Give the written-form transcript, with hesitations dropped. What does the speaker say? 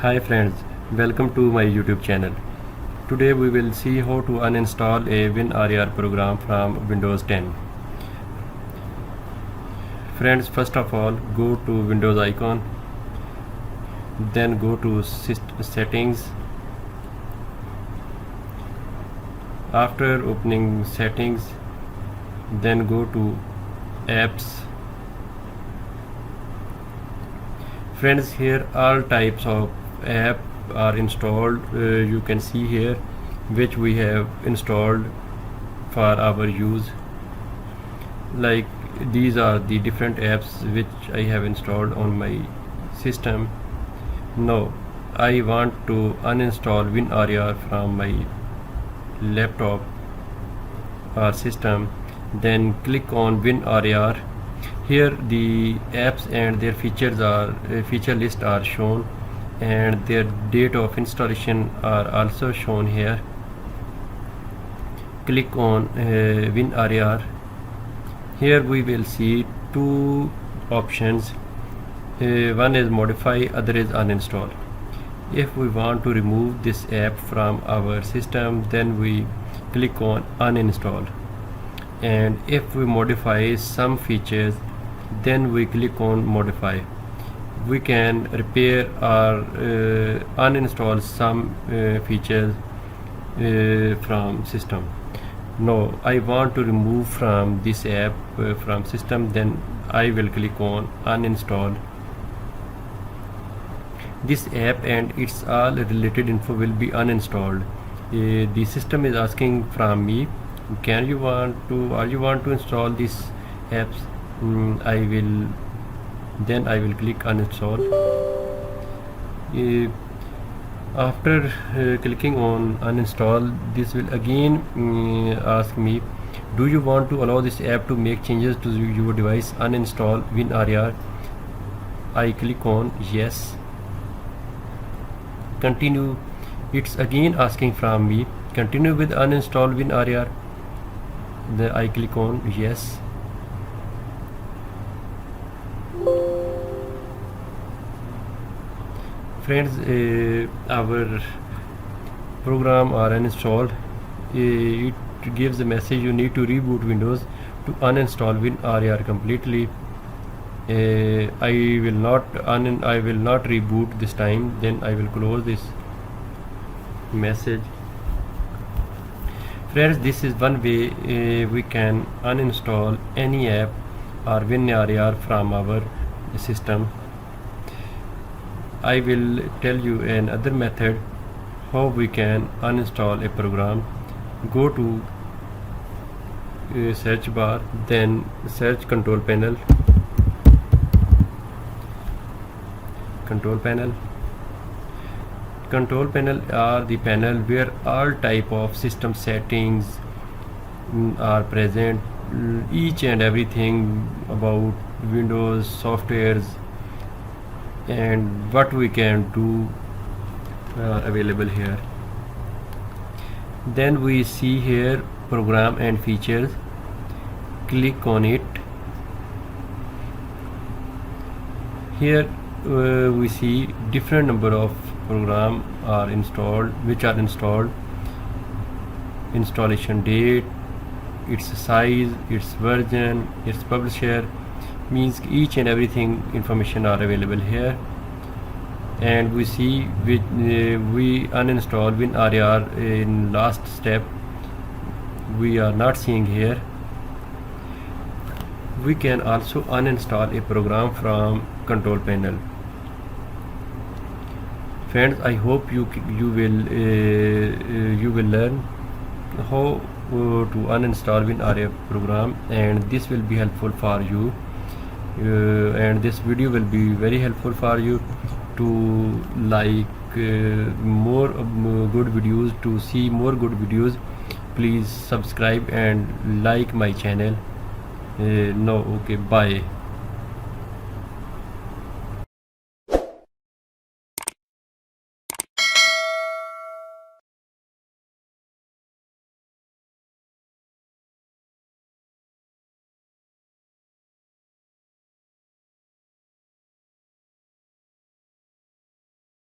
Hi friends, welcome to my YouTube channel. Today we will see how to uninstall a WinRAR program from Windows 10. Friends, first of all, go to Windows icon, then go to settings. After opening settings, then go to apps. Friends, here all types of app are installed. You can see here which we have installed for our use. Like these are the different apps which I have installed on my system. Now I want to uninstall WinRAR from my laptop or system. Then click on WinRAR. Here the apps and their feature list are shown, and their date of installation are also shown here. Click on WinRAR. Here we will see two options. One is modify, other is uninstall. If we want to remove this app from our system, then we click on uninstall. And if we modify some features, then we click on modify. We can repair or uninstall some features from system. Now I want to remove from this app from system, then I will click on uninstall. This app and its all related info will be uninstalled. The system is asking from me, are you want to install these apps? I will click uninstall. After clicking on uninstall, this will again ask me, do you want to allow this app to make changes to your device? Uninstall WinRAR. I click on yes. Continue. It's again asking from me, continue with uninstall WinRAR. Then I click on yes. Friends, our program are uninstalled. It gives a message, you need to reboot Windows to uninstall WinRAR completely. I will not reboot this time. Then I will close this message. Friends, this is one way we can uninstall any app or WinRAR from our system. I will tell you another method how we can uninstall a program. Go to search bar, then search control panel. Control panel are the panel where all type of system settings are present. Each and everything about Windows softwares and what we can do are available here. Then we see here program and features. Click on it. Here we see different number of programs are installed, installation date, its size, its version, its publisher. Means each and everything information are available here. And we see we uninstall WinRAR in last step. We are not seeing here. We can also uninstall a program from control panel. Friends, I hope you will learn how to uninstall WinRAR program, and this will be helpful for you. And this video will be very helpful for you to like more good videos. To see more good videos, please subscribe and like my channel. No, okay, bye.